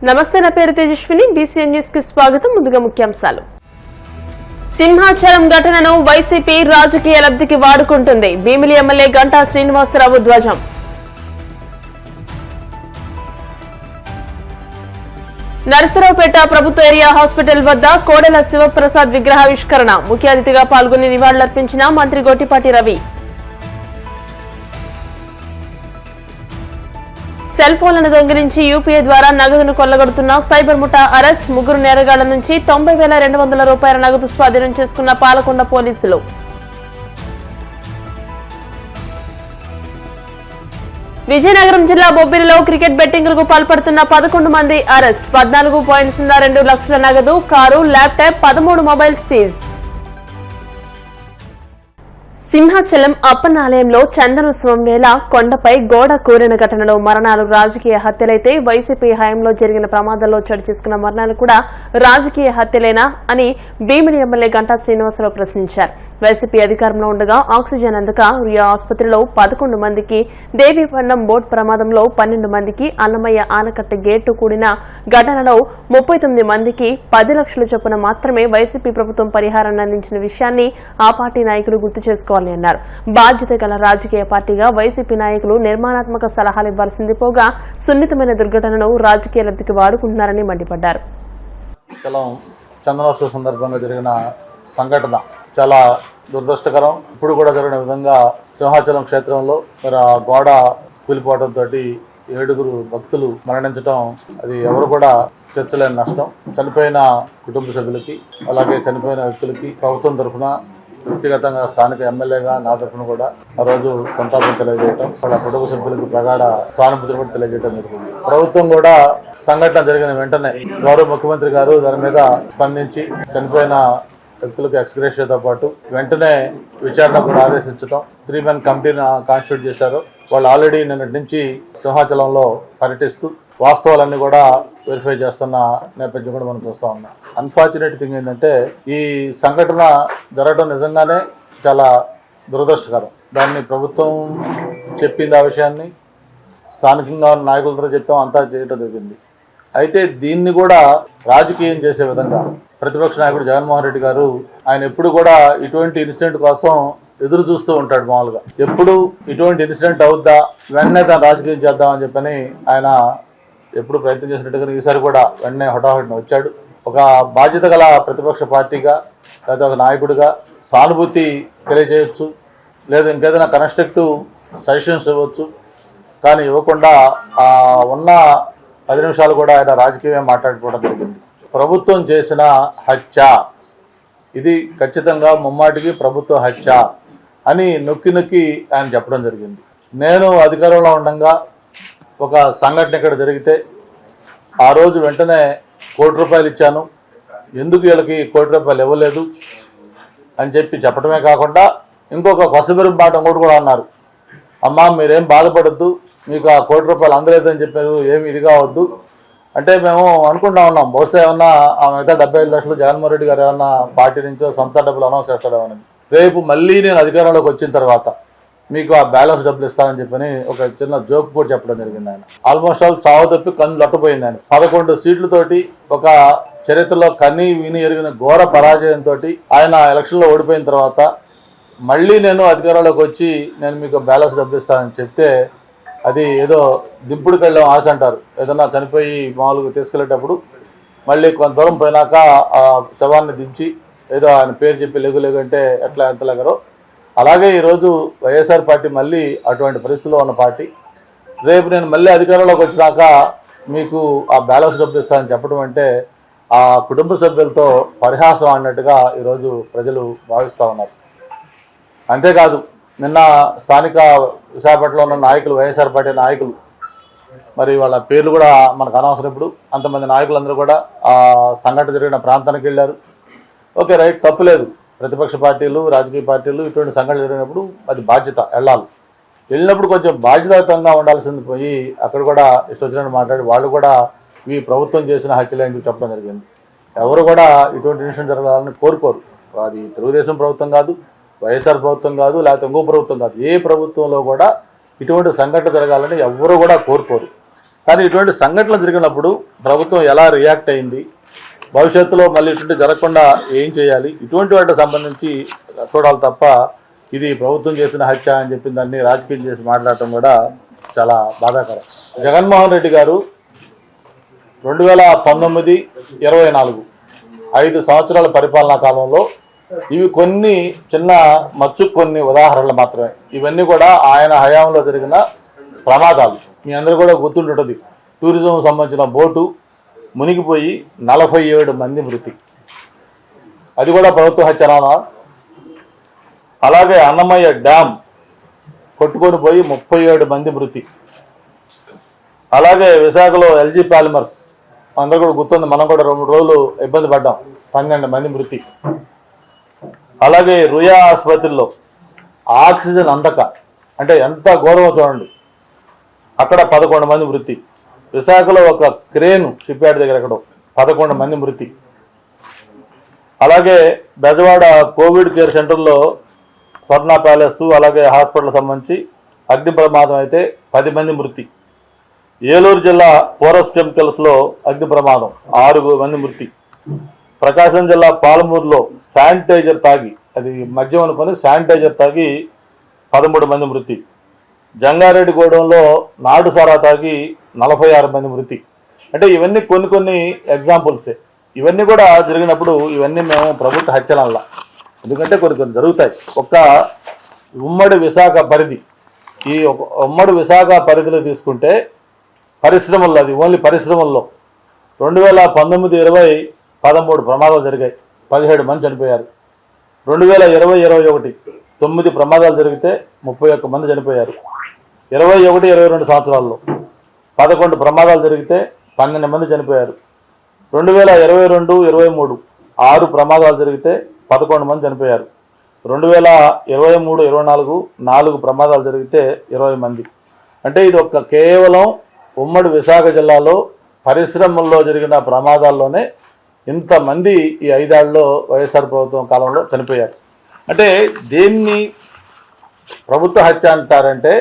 నమస్తే, నా పేరు తేజస్విని. బీసీఎన్ న్యూస్ కి స్వాగతం. ముందుగా ముఖ్యాంశాలు. సింహాచలం ఘటనను వైసీపీ రాజకీయ లబ్ధికి వాడుకుంటుంది. భీమిలి ఎమ్మెల్యే గంటా శ్రీనివాసరావు ధ్వజం. నరసరావుపేట ప్రభుత్వ ఏరియా హాస్పిటల్ వద్ద కోడెల శివప్రసాద్ విగ్రహావిష్కరణ. ముఖ్య అతిథిగా పాల్గొని నివాళులర్పించిన మంత్రి గొట్టిపాటి రవి. సెల్ ఫోన్లను దొంగిలించి యూపీఐ ద్వారా నగదును కొల్లగొడుతున్న సైబర్ ముఠా అరెస్ట్. ముగ్గురు నేరగాళ్ల నుంచి 90,200 రూపాయల నగదు స్వాధీనం చేసుకున్న పాలకొండ పోలీసులు. విజయనగరం జిల్లా బొబ్బిలిలో క్రికెట్ బెట్టింగ్లకు పాల్పడుతున్న 11 మంది అరెస్ట్. 14.02 లక్షల నగదు, car, laptop, 13 mobile seize. Simhachalam అప్పన్నాలయంలో చందనోత్సవం వేళ కొండపై గోడ కూలిన ఘటనలో మరణాలు రాజకీయ హత్యలైతే వైసీపీ హయాంలో జరిగిన ప్రమాదంలో చోటు చేసుకున్న మరణాలు కూడా రాజకీయ హత్యలేనా అని భీమిలి ఎమ్మెల్యే గంటా శ్రీనివాసరావు ప్రశ్నించారు. వైసీపీ అధికారంలో ఉండగా ఆక్సిజన్ అందక రియా ఆసుపత్రిలో 11 మందికి, దేవీపట్నం బోట్ ప్రమాదంలో 12 మందికి, అన్నమయ్య ఆనకట్ట గేటు కూడిన ఘటనలో 39 మందికి 10 లక్షల చొప్పున మాత్రమే వైసీపీ ప్రభుత్వం పరిహారాన్ని అందించిన విషయాన్ని ఆ పార్టీ నాయకులు గుర్తు చేసుకోవాలి అన్నారు. బాధ్యత గల రాజకీయ పార్టీగా వైసీపీ నాయకులు నిర్మాణాత్మక సలహాలు ఇవ్వాల్సింది పోగా సున్నితమైన దుర్ఘటనను రాజకీయ లబ్ధికి వాడుకుంటున్నారని మండిపడ్డారు. చందనోత్సవ సందర్భంగా జరిగిన సంఘటన చాలా దురదృష్టకరం. ఇప్పుడు కూడా జరిగిన విధంగా సింహాచలం క్షేత్రంలో మరి ఆ గోడ కూలిపోవడంతో 7 భక్తులు మరణించడం అది ఎవరు కూడా తీర్చలేని నష్టం. చనిపోయిన కుటుంబ సభ్యులకి, అలాగే చనిపోయిన వ్యక్తులకి ప్రభుత్వం తరఫున, వ్యక్తిగతంగా స్థానిక ఎమ్మెల్యేగా నా తరఫున కూడా ఆ రోజు సంతాపం తెలియజేయటం, వాళ్ళ కుటుంబ సభ్యులకు ప్రగాఢ సానుభూతిని కూడా తెలియజేయడం జరిగింది. ప్రభుత్వం కూడా సంఘటన జరిగిన వెంటనే గౌరవ ముఖ్యమంత్రి గారు దాని మీద స్పందించి చనిపోయిన వ్యక్తులకు ఎక్స్గ్రేషియాతో పాటు వెంటనే విచారణ కూడా ఆదేశించడం, 3 మెన్ కమిటీని కాన్స్టిట్యూట్ చేశారు. వాళ్ళు ఆల్రెడీ నిన్నటి నుంచి సింహాచలంలో పర్యటిస్తూ వాస్తవాలన్నీ కూడా వెరిఫై చేస్తున్న నేపథ్యం కూడా మనం చూస్తూ ఉన్నాం. అన్ఫార్చునేట్ థింగ్ ఏంటంటే ఈ సంఘటన జరగడం నిజంగానే చాలా దురదృష్టకరం. దాన్ని ప్రభుత్వం చెప్పింది, ఆ విషయాన్ని స్థానికంగా ఉన్న నాయకులతో చెప్పాం, అంతా చేయడం జరిగింది. అయితే దీన్ని కూడా రాజకీయం చేసే విధంగా ప్రతిపక్ష నాయకుడు జగన్మోహన్ రెడ్డి గారు ఆయన ఎప్పుడు కూడా ఇటువంటి ఇన్సిడెంట్ కోసం ఎదురు చూస్తూ ఉంటాడు. మామూలుగా ఎప్పుడు ఇటువంటి ఇన్సిడెంట్ అవుద్దా వెంటనే దాన్ని రాజకీయం చేద్దామని చెప్పని ఆయన ఎప్పుడు ప్రయత్నం చేసినట్టుగా ఈసారి కూడా వెంటనే హఠాహుటిని వచ్చాడు. ఒక బాధ్యత గల ప్రతిపక్ష పార్టీగా లేదా ఒక నాయకుడిగా సానుభూతి తెలియజేయచ్చు, లేదా ఇంకేదైనా కన్స్ట్రక్టివ్ సజెషన్స్ ఇవ్వచ్చు. కానీ ఇవ్వకుండా ఉన్న 10 నిమిషాలు కూడా ఆయన రాజకీయమే మాట్లాడుకోవడం జరిగింది. ప్రభుత్వం చేసిన హత్య ఇది ఖచ్చితంగా ముమ్మాటికి ప్రభుత్వ హత్య అని నొక్కి నొక్కి ఆయన చెప్పడం జరిగింది. నేను అధికారంలో ఉండగా ఒక సంఘటన ఇక్కడ జరిగితే ఆ రోజు వెంటనే ₹1,00,00,000 ఇచ్చాను, ఎందుకు వీళ్ళకి ₹1,00,00,000 ఇవ్వలేదు అని చెప్పడమే కాకుండా ఇంకొక కొసబెరుపు మాట కూడా అన్నారు. అమ్మా మీరేం బాధపడద్దు, మీకు ఆ ₹1,00,00,000 అందలేదని చెప్పారు, ఏమి ఇది కావద్దు అంటే మేము అనుకుంటా ఉన్నాం బహుశా ఏమన్నా ఆ మిగతా 75 లక్షలు జగన్మోహన్ రెడ్డి గారు ఏమన్నా పార్టీ నుంచో సొంత డబ్బులు అనౌన్స్ చేస్తాడేమని. రేపు మళ్ళీ నేను అధికారంలోకి వచ్చిన తర్వాత మీకు ఆ బ్యాలెన్స్ డబ్బులు ఇస్తానని చెప్పని ఒక చిన్న జోక్ కూడా చెప్పడం జరిగింది. ఆయన ఆల్మోస్ట్ ఆల్ చావు తప్పి కన్ను లట్టపోయింది. ఆయన 11 సీట్లతోటి ఒక చరిత్రలో కన్నీ విని ఎరిగిన ఘోర పరాజయంతో ఆయన ఎలక్షన్లో ఓడిపోయిన తర్వాత మళ్ళీ నేను అధికారంలోకి వచ్చి నేను మీకు బ్యాలెన్స్ డబ్బులు ఇస్తానని చెప్తే అది ఏదో దింపుడికి వెళ్ళాం ఆశ అంటారు. ఏదన్నా చనిపోయి మామూలుగా తీసుకెళ్లేటప్పుడు మళ్ళీ కొంత దూరం పోయినాక ఆ శవాన్ని దించి ఏదో ఆయన పేరు చెప్పి లెగు అంటే ఎట్లా ఎంత లెగరో అలాగే ఈరోజు వైఎస్ఆర్ పార్టీ మళ్ళీ అటువంటి పరిస్థితిలో ఉన్న పార్టీ. రేపు నేను మళ్ళీ అధికారంలోకి వచ్చినాక మీకు ఆ బ్యాలెన్స్ డబ్బులు ఇస్తానని చెప్పడం అంటే ఆ కుటుంబ సభ్యులతో పరిహాసం అన్నట్టుగా ఈరోజు ప్రజలు భావిస్తూ ఉన్నారు. అంతేకాదు నిన్న స్థానిక విశాఖపట్నంలో ఉన్న నాయకులు, వైఎస్ఆర్ పార్టీ నాయకులు, మరి వాళ్ళ పేర్లు కూడా మనకు అనవసరం, ఇప్పుడు అంతమంది నాయకులందరూ కూడా ఆ సంఘటన జరిగిన ప్రాంతానికి వెళ్ళారు. ఓకే రైట్, తప్పులేదు. ప్రతిపక్ష పార్టీలు, రాజకీయ పార్టీలు ఇటువంటి సంఘటన జరిగినప్పుడు అది బాధ్యత వెళ్ళినప్పుడు కొంచెం బాధ్యతాయుతంగా ఉండాల్సింది పోయి అక్కడ కూడా ఇష్టం వచ్చినట్టు మాట్లాడి వాళ్ళు కూడా ఈ ప్రభుత్వం చేసిన హత్యలే అని చెప్పడం జరిగింది. ఎవరు కూడా ఇటువంటి ఇన్సిడెంట్ జరగాలని కోరుకోరు. అది తెలుగుదేశం ప్రభుత్వం కాదు, వైఎస్ఆర్ ప్రభుత్వం కాదు, లేకపోతే ఇంకో ప్రభుత్వం కాదు, ఏ ప్రభుత్వంలో కూడా ఇటువంటి సంఘటన జరగాలని ఎవ్వరూ కూడా కోరుకోరు. కానీ ఇటువంటి సంఘటనలు జరిగినప్పుడు ప్రభుత్వం ఎలా రియాక్ట్ అయింది, భవిష్యత్తులో మళ్ళీ ఇటువంటి జరగకుండా ఏం చేయాలి, ఇటువంటి వాటికి సంబంధించి చూడాలి తప్ప ఇది ప్రభుత్వం చేసిన హత్య అని చెప్పి దాన్ని రాజకీయం చేసి మాట్లాడటం కూడా చాలా బాధాకరం. జగన్మోహన్ రెడ్డి గారు 2019-24 5 సంవత్సరాల పరిపాలనా కాలంలో ఇవి కొన్ని చిన్న కొన్ని ఉదాహరణలు మాత్రమే. ఇవన్నీ కూడా ఆయన హయాంలో జరిగిన ప్రమాదాలు. మీ అందరూ కూడా గుర్తుంటుంది. టూరిజం సంబంధించిన బోటు మునిగిపోయి 47 మంది మృతి, అది కూడా ప్రభుత్వ హత్యనా? అలాగే అన్నమయ్య డ్యామ్ కొట్టుకొని పోయి 37 మంది మృతి. అలాగే విశాఖలో ఎల్జీ పాలిమర్స్ అందరూ కూడా గుర్తుంది, మనం కూడా 2 రోజులు ఇబ్బంది పడ్డాం, 12 మంది మృతి. అలాగే రుయా ఆసుపత్రిలో ఆక్సిజన్ అందక, అంటే ఎంత ఘోరమో చూడండి, అక్కడ 11 మంది మృతి. విశాఖలో ఒక క్రేన్ షిప్యార్డ్ దగ్గర ఎక్కడో 11 మంది మృతి. అలాగే బెజవాడ కోవిడ్ కేర్ సెంటర్లో స్వర్ణ ప్యాలెస్ అలాగే హాస్పిటల్ సంబంధించి అగ్ని ప్రమాదం అయితే 10 మంది మృతి. ఏలూరు జిల్లా పోరస్ కెమికల్స్లో అగ్ని ప్రమాదం 6 మంది మృతి. ప్రకాశం జిల్లా పాలమూరులో శానిటైజర్ తాగి, అది మద్యం అనుకొని శానిటైజర్ తాగి 13 మంది మృతి. జంగారెడ్డిగూడెంలో నాడు సారా తాగి 46 మంది మృతి. అంటే ఇవన్నీ కొన్ని ఎగ్జాంపుల్సే. ఇవన్నీ కూడా జరిగినప్పుడు ఇవన్నీ మేము ప్రభుత్వ హత్యలల్లా, ఎందుకంటే కొన్ని జరుగుతాయి. ఒక ఉమ్మడి విశాఖ పరిధి, ఈ ఉమ్మడి విశాఖ పరిధిలో తీసుకుంటే పరిశ్రమల్లో, అది ఓన్లీ పరిశ్రమల్లో 2019-20 13 ప్రమాదాలు జరిగాయి, 17 మంది చనిపోయారు. 2020-21 9 ప్రమాదాలు జరిగితే 31 మంది చనిపోయారు. 21-22 సంవత్సరాల్లో 11 ప్రమాదాలు జరిగితే 12 మంది చనిపోయారు. 2022-23 6 ప్రమాదాలు జరిగితే 11 మంది చనిపోయారు. 2023-24 4 ప్రమాదాలు జరిగితే 20 మంది. అంటే ఇది కేవలం ఉమ్మడి విశాఖ జిల్లాలో పరిశ్రమల్లో జరిగిన ప్రమాదాల్లోనే ఇంతమంది ఈ 5 ఏళ్లలో వైఎస్ఆర్ ప్రభుత్వం కాలంలో చనిపోయారు. అంటే దేన్ని ప్రభుత్వ హత్య అంటారంటే,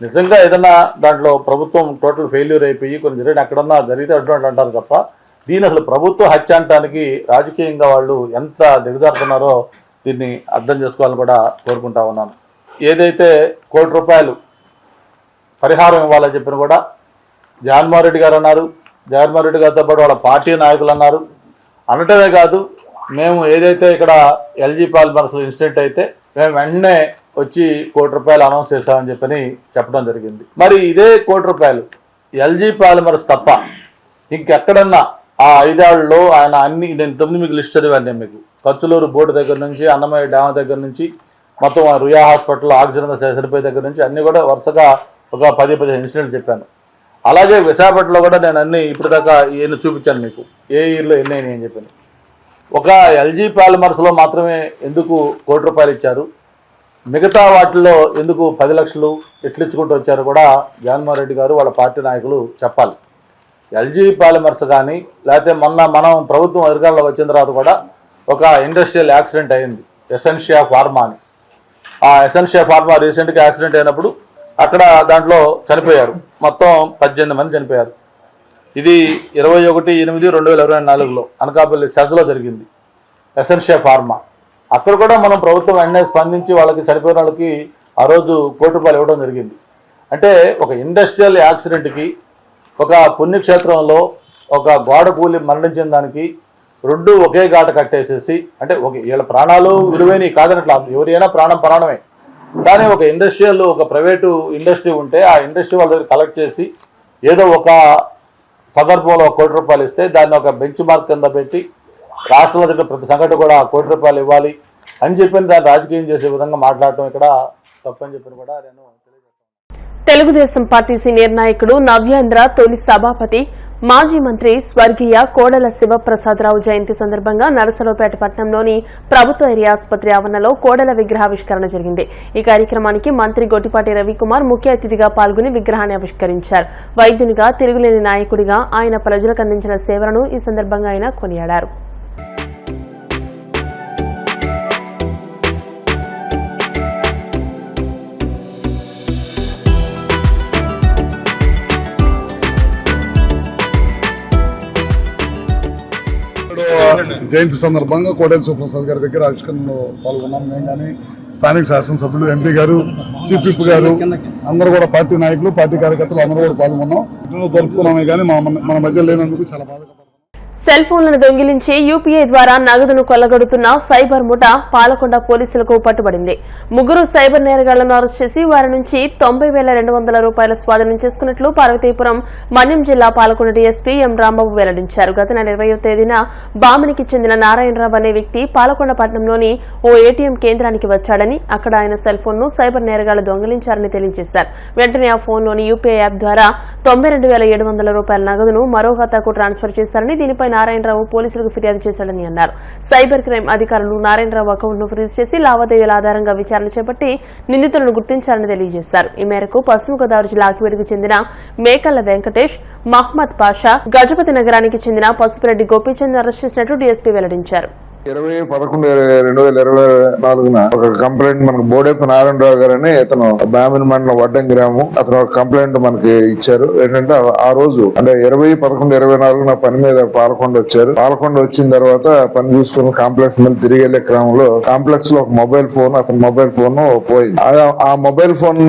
నిజంగా ఏదన్నా దాంట్లో ప్రభుత్వం టోటల్ ఫెయిల్యూర్ అయిపోయి కొన్ని జరిగిన ఎక్కడన్నా జరిగితే అటువంటి అంటారు తప్ప, దీని అసలు ప్రభుత్వ హత్య అంటానికి రాజకీయంగా వాళ్ళు ఎంత దిగజారుతున్నారో దీన్ని అర్థం చేసుకోవాలని కూడా కోరుకుంటా ఉన్నాను. ఏదైతే ₹1 కోటి పరిహారం ఇవ్వాలని చెప్పిన కూడా జగన్మోహన్ రెడ్డి గారు అన్నారు. జగన్మోహన్ రెడ్డి గారితో పాటు వాళ్ళ పార్టీ నాయకులు అన్నారు. అనటమే కాదు, మేము ఏదైతే ఇక్కడ ఎల్జీ పాలిమర్స్ ఇన్సిడెంట్ అయితే మేము వెంటనే వచ్చి ₹1 కోటి అనౌన్స్ చేశామని చెప్పడం జరిగింది. మరి ఇదే ₹1 కోటి ఎల్జీ పాలిమర్స్ తప్ప ఇంకెక్కడన్నా ఆ 5 ఏళ్లలో ఆయన అన్ని, నేను 9 మీకు లిస్ట్ చదివాను. మీకు కర్చులూరు బోర్డు దగ్గర నుంచి, అన్నమయ్య డ్యామ్ దగ్గర నుంచి, మొత్తం రుయా హాస్పిటల్లో ఆక్సిజన్ సరిపోయే దగ్గర నుంచి అన్నీ కూడా వరుసగా ఒక 10-15 ఇన్సిడెంట్లు చెప్పాను. అలాగే విశాఖపట్నంలో కూడా నేను అన్ని ఇప్పటిదాకా ఎన్ని చూపించాను మీకు, ఏ ఇయర్లో ఎన్ని అయినాయి అని చెప్పాను. ఒక ఎల్జీ పాలిమర్స్లో మాత్రమే ఎందుకు ₹1 కోటి ఇచ్చారు, మిగతా వాటిల్లో ఎందుకు 10 లక్షలు ఎట్లు ఇచ్చుకుంటూ వచ్చారు కూడా జగన్మోహన్ రెడ్డి గారు వాళ్ళ పార్టీ నాయకులు చెప్పాలి. ఎల్జీ పాలిమర్స్ కానీ, లేకపోతే మనం ప్రభుత్వం అధికారంలో వచ్చిన తర్వాత కూడా ఒక ఇండస్ట్రియల్ యాక్సిడెంట్ అయింది, ఎసెన్షియా ఫార్మా అని. ఆ ఎసెన్షియా ఫార్మా రీసెంట్గా యాక్సిడెంట్ అయినప్పుడు అక్కడ దాంట్లో చనిపోయారు, మొత్తం 18 మంది చనిపోయారు. ఇది 21/8/2024లో అనకాపల్లి సెజ్లో జరిగింది, ఎసెన్షియా ఫార్మా. అక్కడ కూడా మనం ప్రభుత్వం వెంటనే స్పందించి వాళ్ళకి చనిపోయిన వాళ్ళకి ఆ రోజు ₹1 కోటి ఇవ్వడం జరిగింది. అంటే ఒక ఇండస్ట్రియల్ యాక్సిడెంట్కి, ఒక పుణ్యక్షేత్రంలో ఒక గోడ కూలి మరణించిన దానికి 2 ఒకే ఘాట కట్టేసేసి, అంటే వీళ్ళ ప్రాణాలు విలువైనవి కాదనట్లా, ఎవరైనా ప్రాణమే. కానీ ఒక ఇండస్ట్రియల్, ఒక ప్రైవేటు ఇండస్ట్రీ ఉంటే ఆ ఇండస్ట్రీ వాళ్ళ దగ్గర కలెక్ట్ చేసి ఏదో ఒక సందర్భంలో ₹1 కోటి ఇస్తే దాన్ని ఒక బెంచ్ మార్క్ కింద పెట్టి రాష్ట్రంలో జరిగిన ప్రతి సంఘటన కూడా ₹1 కోటి ఇవ్వాలి అని చెప్పిన దాన్ని రాజకీయం చేసే విధంగా మాట్లాడటం ఇక్కడ తప్పని చెప్పిన కూడా నేను తెలియజేస్తాను. తెలుగుదేశం పార్టీ సీనియర్ నాయకుడు నవ్యాంధ్ర తొలి సభాపతి, మాజీ మంత్రి స్వర్గీయ కోడెల శివప్రసాదరావు జయంతి సందర్భంగా నరసరావుపేట పట్టణంలోని ప్రభుత్వ ఏరియా ఆసుపత్రి ఆవరణలో కోడెల విగ్రహావిష్కరణ జరిగింది. ఈ కార్యక్రమానికి మంత్రి గొట్టిపాటి రవికుమార్ ముఖ్య అతిథిగా పాల్గొని విగ్రహాన్ని ఆవిష్కరించారు. వైద్యునిగా, తిరుగులేని నాయకుడిగా ఆయన ప్రజలకు అందించిన సేవలను ఈ సందర్భంగా ఆయన కొనియాడారు. జయంతి సందర్భంగా కోడెల సుప్రసాద్ గారి దగ్గర ఆవిష్కరణలో పాల్గొన్నాం. మేము కానీ స్థానిక శాసనసభ్యులు, ఎంపీ గారు, చీఫ్ విప్ గారు, అందరూ కూడా పార్టీ నాయకులు, పార్టీ కార్యకర్తలు అందరూ కూడా పాల్గొన్నాం. జరుపుకున్నామే కానీ మన మధ్య లేనందుకు చాలా బాధపడుతున్నాం. సెల్ ఫోన్లను దొంగిలించి యూపీఐ ద్వారా నగదును కొల్లగొడుతున్న సైబర్ ముఠా పాలకొండ పోలీసులకు పట్టుబడింది. 3 సైబర్ నేరగాళ్లను అరెస్ట్ చేసి వారి నుంచి 90,200 రూపాయల స్వాధీనం చేసుకున్నట్లు పార్వతీపురం మన్యం జిల్లా పాలకొండ డీఎస్పీ ఎం రాంబాబు వెల్లడించారు. గత నెల 20వ తేదీన బామినికి చెందిన నారాయణరావు అనే వ్యక్తి పాలకొండ పట్టణంలోని ఓ ఏటీఎం కేంద్రానికి వచ్చాడని, అక్కడ ఆయన సెల్ ఫోన్ ను సైబర్ నేరగాళ్లు దొంగిలించారని తెలియజేశారు. వెంటనే ఆ ఫోన్లోని యూపీఐ యాప్ ద్వారా 92,700 రూపాయల నగదును మరో ఖాతాకు ట్రాన్స్ఫర్ చేశారని, దీనిపై నారాయణరావు పోలీసులకు ఫిర్యాదు చేశాడని అన్నారు. సైబర్ క్రైమ్ అధికారులు నారాయణరావు అకౌంట్ ను ఫ్రీజ్ చేసి లావాదేవీల ఆధారంగా విచారణ చేపట్టి నిందితులను గుర్తించారని తెలియజేశారు. ఈ మేరకు పశ్చిమ గోదావరి జిల్లా ఆకివీడుకు చెందిన మేకల్ల వెంకటేష్, మహ్మద్ పాషా, గజపతి నగరానికి చెందిన పసుపురెడ్డి గోపీచంద్ అరెస్ట్ చేసినట్లు డీఎస్పీ వెల్లడించారు. 20/11/2024 ఒక కంప్లైంట్ మనకు బోడేపు నారాయణరావు గారని ఇతను బామిని మండలం వడ్డం గ్రామం అతను ఒక కంప్లైంట్ మనకి ఇచ్చారు. ఏంటంటే ఆ రోజు అంటే 20/11/24 పని మీద పాలకొండ వచ్చారు. పాలకొండ వచ్చిన తర్వాత పని చూసుకుని కాంప్లెక్స్ మీద తిరిగి వెళ్లే క్రమంలో కాంప్లెక్స్ లో ఒక మొబైల్ ఫోన్, అతని మొబైల్ ఫోన్ పోయింది. ఆ మొబైల్ ఫోన్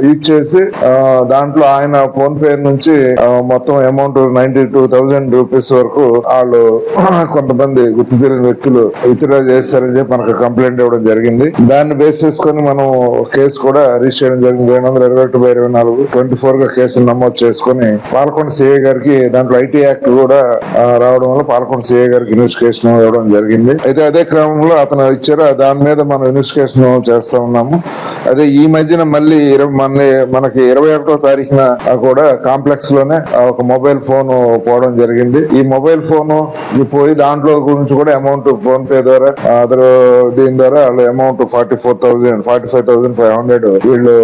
యూజ్ చేసి దాంట్లో ఆయన ఫోన్ పే నుంచి మొత్తం అమౌంట్ 92,000 రూపీస్ వరకు వాళ్ళు కొంతమంది గుర్తు తెలియని వ్యక్తులు విత్డ్రా చేస్తారని చెప్పి మనకు కంప్లైంట్ ఇవ్వడం జరిగింది. దాన్ని బేస్ చేసుకుని మనం కేసు కూడా రిజిస్టర్ చేయడం జరిగింది. 221/24 గా కేసును నమోదు చేసుకుని పాలకొండ సిఐ గారికి దాంట్లో ఐటీ యాక్ట్ కూడా రావడం వల్ల పాలకొండ సిఐ గారికి ఇన్వెస్టిగేషన్ ఇవ్వడం జరిగింది. అయితే అదే క్రమంలో అతను ఇచ్చారు, దాని మీద మనం ఇన్వెస్టిగేషన్ చేస్తా ఉన్నాము. అదే ఈ మధ్యన మళ్ళీ మనకి 21వ తారీఖున కూడా కాంప్లెక్స్ లోనే ఒక మొబైల్ ఫోన్ పోవడం జరిగింది. ఈ మొబైల్ ఫోన్ పోయి దాంట్లో గురించి కూడా అమౌంట్ ఫోన్ పే ద్వారా దీని ద్వారా వాళ్ళు అమౌంట్ 45,500 వీళ్ళు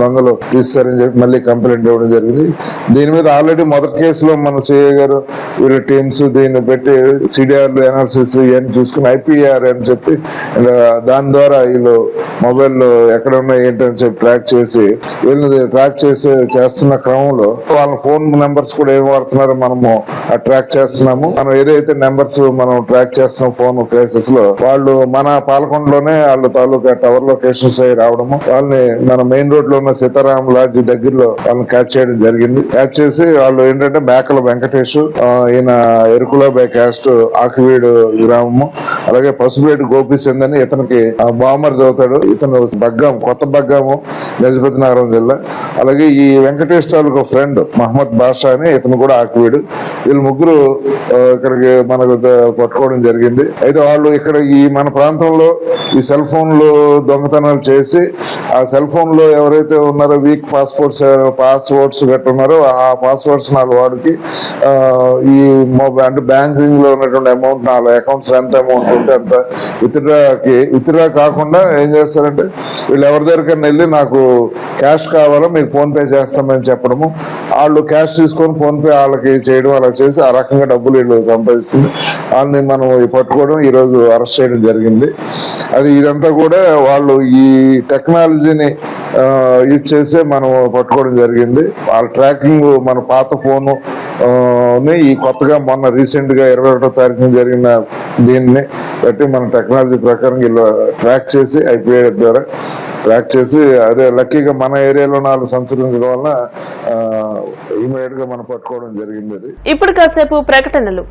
దొంగలు తీస్తారని చెప్పి మళ్ళీ కంప్లైంట్ ఇవ్వడం జరిగింది. దీని మీద ఆల్రెడీ మొదటి కేసులో మన సిఐ గారు వీళ్ళ టీమ్స్ దీన్ని పెట్టి సిడిఆర్లు అనాలిసిస్ ఇవన్నీ చూసుకుని ఐపీఆర్ అని చెప్పి దాని ద్వారా వీళ్ళు మొబైల్ ఎక్కడ ఉన్నాయి ఏంటని చెప్పి ట్రాక్ చేసి వీళ్ళని ట్రాక్ చేస్తున్న క్రమంలో వాళ్ళ ఫోన్ నెంబర్స్ కూడా ఏం వాడుతున్నారో మనము ట్రాక్ చేస్తున్నాము. మనం ఏదైతే నెంబర్స్ మనం ట్రాక్ చేస్తున్న ఫోన్ కేసెస్ లో వాళ్ళు మన పాలకొండలోనే వాళ్ళ తాలూకా టవర్ లొకేషన్స్ అయి రావడము, వాళ్ళని మన మెయిన్ రోడ్ లో ఉన్న సీతారాం లాడ్జి దగ్గరలో వాళ్ళని క్యాచ్ చేయడం జరిగింది. క్యాచ్ చేసి వాళ్ళు ఏంటంటే మేకల వెంకటేష్, ఈయన ఎరుకుల బై క్యాస్ట్ ఆకివీడు గ్రామము, అలాగే పసుపురెడ్డి గోపీచంద్ అని ఇతనికి బామర్ చదువుతాడు, ఇతను కొత్త బగ్గాము గజపతి నగరం జిల్లా. అలాగే ఈ వెంకటేష్ తాలూకా ఫ్రెండ్ మహమ్మద్ బాషా అని ఇతను కూడా ఆకివీడు. వీళ్ళు ముగ్గురు ఇక్కడికి మనకు పట్టుకోవడం జరిగింది. అయితే వాళ్ళు ఇక్కడ ఈ మన ప్రాంతంలో ఈ సెల్ ఫోన్లు దొంగతనాలు చేసి ఆ సెల్ ఫోన్ లో ఎవరైతే ఉన్నారో వీక్ పాస్వర్డ్స్ పెట్టున్నారో ఆ పాస్వర్డ్స్ వాడికి ఈ అంటే బ్యాంకింగ్ లో ఉన్నటువంటి అమౌంట్ 4 అకౌంట్స్ ఎంత అమౌంట్ ఉంటే అంత విత్డ్రా కాకుండా ఏం చేస్తారంటే వీళ్ళు ఎవరి దగ్గరికైనా వెళ్ళి నాకు క్యాష్ కావాలో మీకు ఫోన్ పే చేస్తామని చెప్పడము, వాళ్ళు క్యాష్ తీసుకొని ఫోన్ పే వాళ్ళకి చేయడం, అలా చేసి ఆ రకంగా డబ్బులు వీళ్ళు సంపాదిస్తుంది. వాళ్ళని మనం పట్టుకోవడం ఈ రోజు అరెస్ట్ చేయడం జరిగింది. అది ఇదంతా కూడా వాళ్ళు ఈ టెక్నాలజీని యూజ్ చేసే మనం పట్టుకోవడం జరిగింది. వాళ్ళ ట్రాకింగ్ మన పాత ఫోను ఈ కొత్తగా మొన్న రీసెంట్ గా 21వ తారీఖున జరిగిన దీన్ని బట్టి మన టెక్నాలజీ ప్రకారం ఇలా ట్రాక్ చేసి ఐపీఐ ద్వారా ట్రాక్ చేసి అదే లక్కీగా మన ఏరియాలో 4 సంచరించడం వల్ల ఇమీడియట్ గా మనం పట్టుకోవడం జరిగింది. ఇప్పుడు కాసేపు ప్రకటనలు.